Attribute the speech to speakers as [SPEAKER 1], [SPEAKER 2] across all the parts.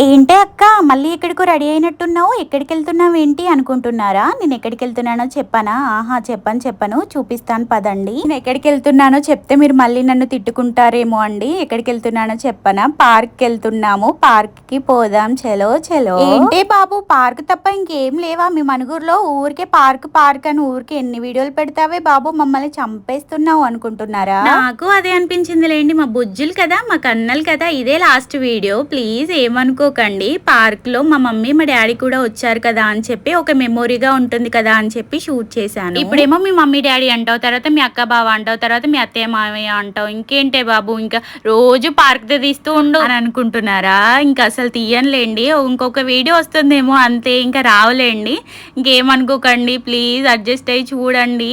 [SPEAKER 1] ఏంటే అక్క మళ్ళీ ఎక్కడికో రెడీ అయినట్టున్నావు? ఎక్కడికెళ్తున్నావేంటి అనుకుంటున్నారా? నేను ఎక్కడికెళ్తున్నానో చెప్పనా? ఆహా! చెప్పను. చూపిస్తాను పదండి. నేను ఎక్కడికెళ్తున్నానో చెప్తే మీరు మళ్ళీ నన్ను తిట్టుకుంటారేమో అండి. ఎక్కడికెళ్తున్నానో చెప్పనా? పార్క్‌కెళ్తున్నాము. పార్క్‌కి పోదాం చలో చలో. ఏంటే బాబు పార్క్ తప్ప ఇంకేం లేవా మీ మనుగురులో? ఊరికే పార్క్ అని ఊరికే ఎన్ని వీడియోలు పెడతావే బాబు మమ్మల్ని చంపేస్తున్నావు అనుకుంటున్నారా? నాకు అదే అనిపించిందిలేండి. మా బుజ్జులు కదా, మా కన్నలు కదా, ఇదే లాస్ట్ వీడియో. ప్లీజ్ ఏమనుకోకండి. పార్క్‌లో మా మమ్మీ మా డాడీ కూడా వచ్చారు కదా అని చెప్పి ఒక మెమొరీగా ఉంటుంది కదా అని చెప్పి షూట్ చేశాను. ఇప్పుడేమో మీ మమ్మీ డాడీ అంటావు, తర్వాత మీ అక్క బావ అంటావు, తర్వాత మీ అత్తయ్య మామయ్య అంటావు. ఇంకేంటే బాబు ఇంకా రోజు పార్క్‌దే తీస్తూ ఉండు అని అనుకుంటున్నారా? ఇంకా అసలు తీయనులేండి. ఇంకొక వీడియో వస్తుందేమో అంతే, ఇంకా రావులేండి. ఇంకేమనుకోకండి ప్లీజ్ అడ్జస్ట్ అయ్యి చూడండి.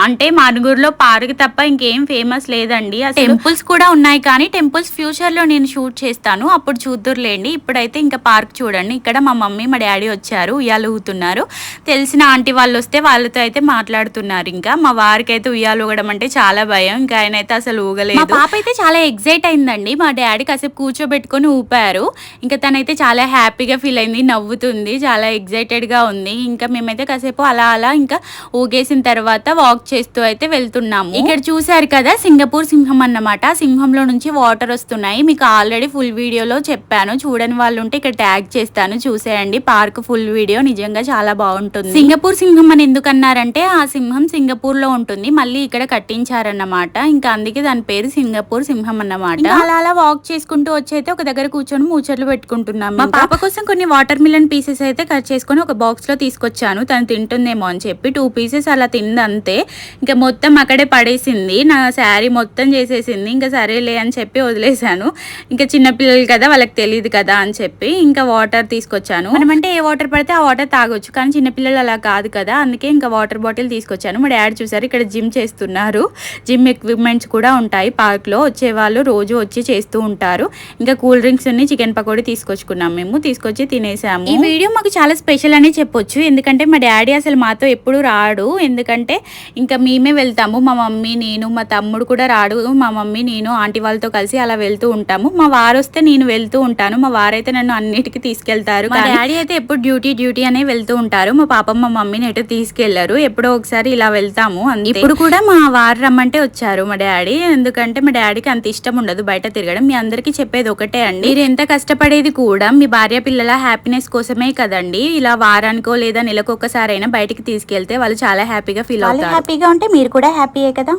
[SPEAKER 1] అంటే మా అనుగురులో పార్క్ తప్ప ఇంకేం ఫేమస్ లేదండి. అసలు టెంపుల్స్ కూడా ఉన్నాయి కానీ టెంపుల్స్ ఫ్యూచర్‌లో నేను షూట్ చేస్తాను, అప్పుడు చూద్దురులేండి. ఇప్పుడైతే ఇంకా పార్క్ చూడండి. ఇక్కడ మా మమ్మీ మా డాడీ వచ్చారు, ఉయ్యాలు ఊగుతున్నారు. తెలిసిన ఆంటీ వాళ్ళు వస్తే వాళ్ళతో అయితే మాట్లాడుతున్నారు. ఇంకా మా వారికి అయితే ఉయ్యాలు ఊగడం అంటే చాలా భయం. ఇంకా ఆయన అయితే అసలు ఊగలేదు. మా పాప అయితే చాలా ఎగ్జైట్ అయిందండి. మా డాడీ కాసేపు కూర్చోబెట్టుకొని ఊపారు. ఇంకా తనైతే చాలా హ్యాపీగా ఫీల్ అయింది, నవ్వుతుంది, చాలా ఎగ్జైటెడ్గా ఉంది. ఇంకా మేమైతే కాసేపు అలా ఇంకా ఊగేసిన తర్వాత వాక్ చేస్తూ అయితే వెళ్తున్నాము. ఇక్కడ చూసారు కదా సింగపూర్ సింహం అన్నమాట. సింహంలో నుంచి వాటర్ వస్తున్నాయి. మీకు ఆల్రెడీ ఫుల్ వీడియోలో చెప్పాను, చూడని వాళ్ళు ఉంటే ఇక్కడ ట్యాగ్ చేస్తాను, చూసేయండి. పార్క్ ఫుల్ వీడియో నిజంగా చాలా బాగుంటుంది. సింగపూర్ సింహం అని ఎందుకు అన్నారంటే ఆ సింహం సింగపూర్ లో ఉంటుంది, మళ్ళీ ఇక్కడ కట్టించారన్నమాట. ఇంకా అందుకే దాని పేరు సింగపూర్ సింహం అన్నమాట. అలా వాక్ చేసుకుంటూ వచ్చి అయితే ఒక దగ్గర కూర్చొని ముచ్చట్లు పెట్టుకుంటున్నాం. మా పాప కోసం కొన్ని వాటర్ మిలన్ పీసెస్ అయితే కట్ చేసుకొని ఒక బాక్స్ లో తీసుకొచ్చాను, తను తింటుందేమో అని చెప్పి. 2 పీసెస్ అలా తిందంతే. ఇంకా మొత్తం అక్కడే పడేసింది, నా శారీ మొత్తం చేసేసింది. ఇంకా సరేలే అని చెప్పి వదిలేశాను. ఇంకా చిన్నపిల్లలు కదా, వాళ్ళకి తెలియదు కదా అని చెప్పి ఇంకా వాటర్ తీసుకొచ్చాను. మనమంటే ఏ వాటర్ పడితే ఆ వాటర్ తాగొచ్చు, కానీ చిన్నపిల్లలు అలా కాదు కదా, అందుకే ఇంకా వాటర్ బాటిల్ తీసుకొచ్చాను. మా డాడీ చూసారు ఇక్కడ జిమ్ చేస్తున్నారు. జిమ్ ఎక్విప్మెంట్స్ కూడా ఉంటాయి పార్క్లో, వచ్చేవాళ్ళు రోజు వచ్చి చేస్తూ ఉంటారు. ఇంకా కూల్ డ్రింక్స్ అన్ని చికెన్ పకోడీ తీసుకొచ్చుకున్నాం, మేము తీసుకొచ్చి తినేసాము. ఈ వీడియో మాకు చాలా స్పెషల్ అని చెప్పొచ్చు, ఎందుకంటే మా డాడీ అసలు మాతో ఎప్పుడు రాడు. ఎందుకంటే ఇంకా మేమే వెళ్తాము, మా మమ్మీ నేను, మా తమ్ముడు కూడా రాడు. మా మమ్మీ నేను ఆంటీ వాళ్ళతో కలిసి అలా వెళ్తూ ఉంటాము. మా వారు వస్తే నేను వెళ్తూ ఉంటాను, మా వారైతే నన్ను అన్నిటికీ తీసుకెళ్తారు. మా డాడీ అయితే ఎప్పుడు డ్యూటీ అనే వెళ్తూ ఉంటారు. మా పాప మా మమ్మీని ఎటు తీసుకెళ్లారు, ఎప్పుడో ఒకసారి ఇలా వెళ్తాము. ఇప్పుడు కూడా మా వారు రమ్మంటే వచ్చారు మా డాడీ, ఎందుకంటే మా డాడీకి అంత ఇష్టం ఉండదు బయట తిరగడం. మీ అందరికీ చెప్పేది ఒకటే అండి, మీరు ఎంత కష్టపడేది కూడా మీ భార్య పిల్లల హ్యాపీనెస్ కోసమే కదండి. ఇలా వారానికో లేదా నెలకొకసారైనా బయటికి తీసుకెళ్తే వాళ్ళు చాలా హ్యాపీగా ఫీల్ అవుతారు. హ్యాపీగా ఉంటే మీరు కూడా హ్యాపీయే కదా.